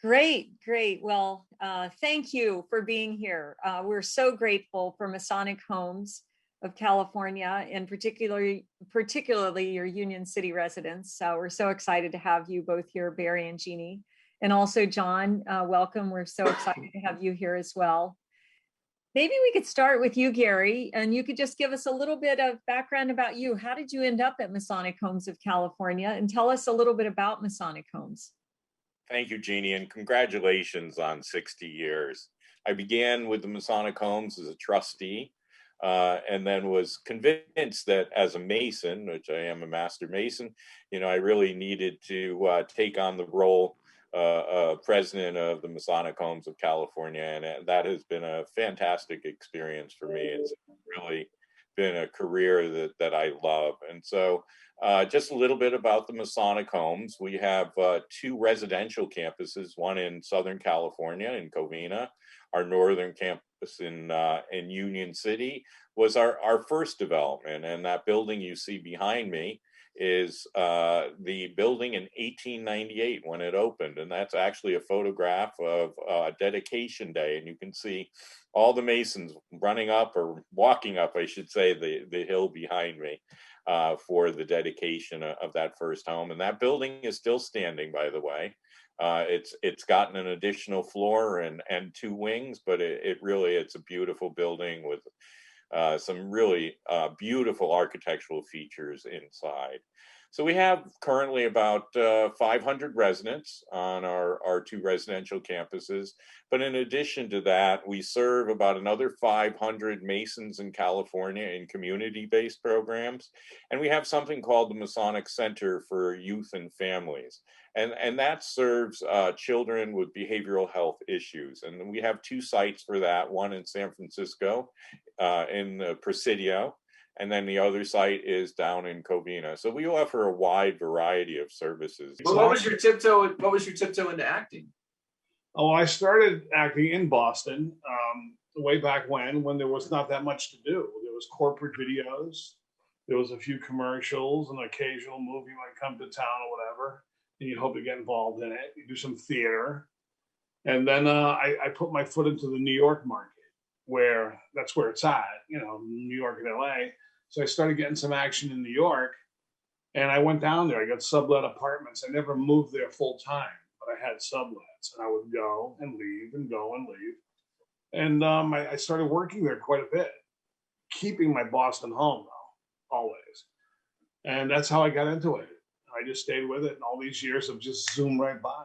Great, great. Well, thank you for being here. We're so grateful for Masonic Homes of California, and particularly your Union City residents. So we're so excited to have you both here, Barry and Jeannie. And also John, welcome. We're so excited to have you here as well. Maybe we could start with you, Gary, and you could just give us a little bit of background about you. How did you end up at Masonic Homes of California? And tell us a little bit about Masonic Homes. Thank you, Jeannie, and congratulations on 60 years. I began with the Masonic Homes as a trustee, and then was convinced that as a Mason, which I am a Master Mason, I really needed to take on the role president of the Masonic Homes of California, and that has been a fantastic experience for me. It's really been a career that I love. And so just a little bit about the Masonic Homes. We have two residential campuses, one in Southern California in Covina. Our northern campus in Union City was our first development, and that building you see behind me is the building in 1898 when it opened, and that's actually a photograph of dedication day, and you can see all the Masons running up, or walking up, I should say, the hill behind me for the dedication of that first home. And that building is still standing, by the way. It's gotten an additional floor and two wings, but it's a beautiful building with some really beautiful architectural features inside. So we have currently about 500 residents on our two residential campuses. But in addition to that, we serve about another 500 Masons in California in community-based programs. And we have something called the Masonic Center for Youth and Families. And that serves children with behavioral health issues. And we have two sites for that, one in San Francisco in the Presidio, and then the other site is down in Covina. So we offer a wide variety of services. Well, what was your tiptoe into acting? Oh, I started acting in Boston way back when there was not that much to do. There was corporate videos, there was a few commercials, an occasional movie might come to town or whatever, and you hope to get involved in it. You do some theater. And then I put my foot into the New York market, where that's where it's at, New York and LA. So I started getting some action in New York, and I went down there. I got sublet apartments. I never moved there full time, but I had sublets, and I would go and leave and go and leave. And I started working there quite a bit, keeping my Boston home though, always. And that's how I got into it. I just stayed with it, and all these years have just zoomed right by,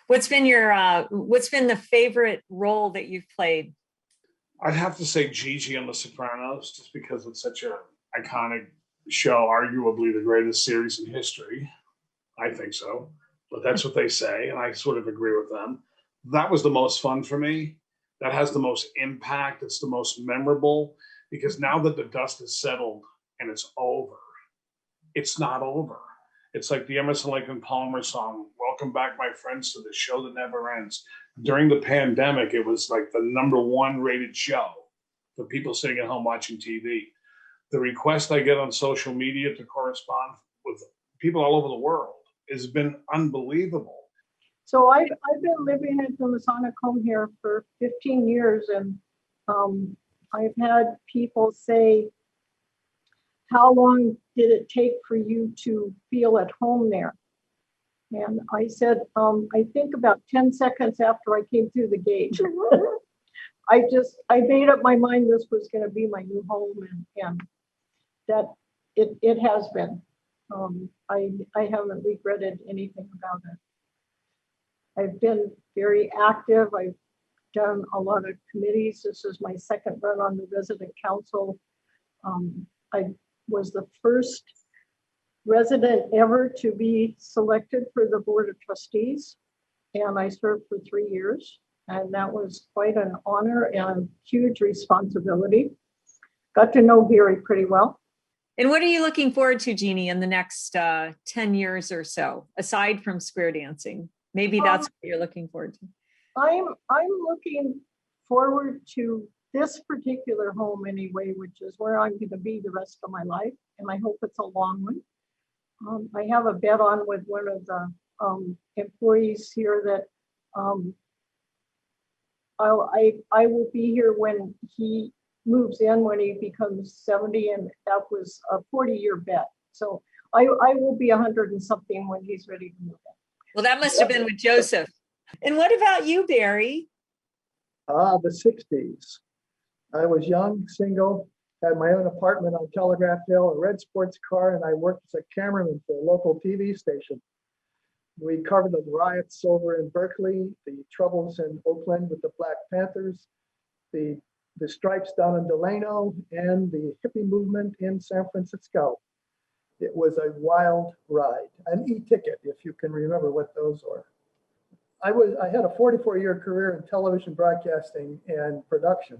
What's been the favorite role that you've played? I'd have to say Gigi on The Sopranos, just because it's such an iconic show, arguably the greatest series in history. I think so, but that's what they say, and I sort of agree with them. That was the most fun for me. That has the most impact. It's the most memorable, because now that the dust has settled and it's over, it's not over. It's like the Emerson, Lake and Palmer song, "Welcome back, my friends, to the show that never ends." During the pandemic, it was like the #1 rated show for people sitting at home watching TV. The request I get on social media to correspond with people all over the world has been unbelievable. So I've been living at the Masonic home here for 15 years, and I've had people say, "How long did it take for you to feel at home there?" And I said, I think about 10 seconds after I came through the gate. I made up my mind this was going to be my new home, and that it has been. I haven't regretted anything about it. I've been very active. I've done a lot of committees. This is my second run on the resident council. I was the first resident ever to be selected for the board of trustees, and I served for 3 years, and that was quite an honor and huge responsibility. Got to know Gary pretty well. And what are you looking forward to, Jeannie, in the next 10 years or so, aside from square dancing? Maybe that's what you're looking forward to. I'm looking forward to this particular home anyway, which is where I'm going to be the rest of my life, and I hope it's a long one. I have a bet on with one of the employees here that I will be here when he moves in, when he becomes 70, and that was a 40-year bet. So I will be 100 and something when he's ready to move in. Well, that must have been with Joseph. And what about you, Barry? The 60s. I was young, single, had my own apartment on Telegraph Hill, a red sports car, and I worked as a cameraman for a local TV station. We covered the riots over in Berkeley, the troubles in Oakland with the Black Panthers, the strikes down in Delano, and the hippie movement in San Francisco. It was a wild ride, an e-ticket, if you can remember what those were. I had a 44-year career in television broadcasting and production,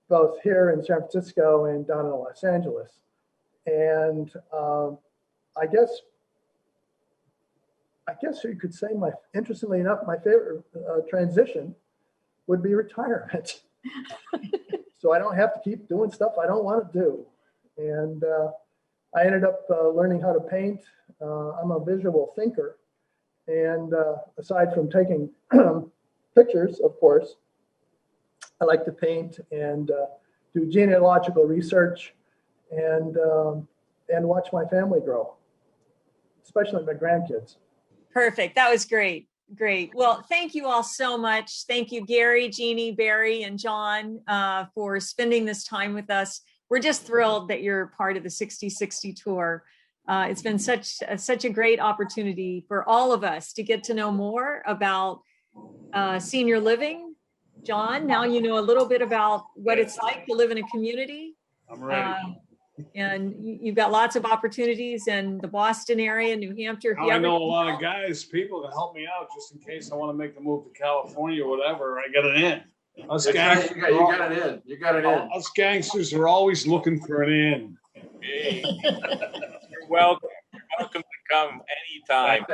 both here in San Francisco and down in Los Angeles. And I guess you could say, interestingly enough, my favorite transition would be retirement. So I don't have to keep doing stuff I don't want to do. And I ended up learning how to paint. I'm a visual thinker. And aside from taking pictures, of course, I like to paint and do genealogical research and watch my family grow, especially my grandkids. Perfect. That was great. Great. Well, thank you all so much. Thank you, Gary, Jeannie, Barry, and John, for spending this time with us. We're just thrilled that you're part of the 60/60 tour. It's been such a great opportunity for all of us to get to know more about senior living. John, now you know a little bit about what it's like to live in a community. I'm ready. And you've got lots of opportunities in the Boston area, New Hampshire. I know a lot of people to help me out just in case I want to make the move to California or whatever. I got an in. Us gangsters, you got it in. You got it in. Us gangsters are always looking for an in. Hey, you're welcome. You're welcome to come anytime.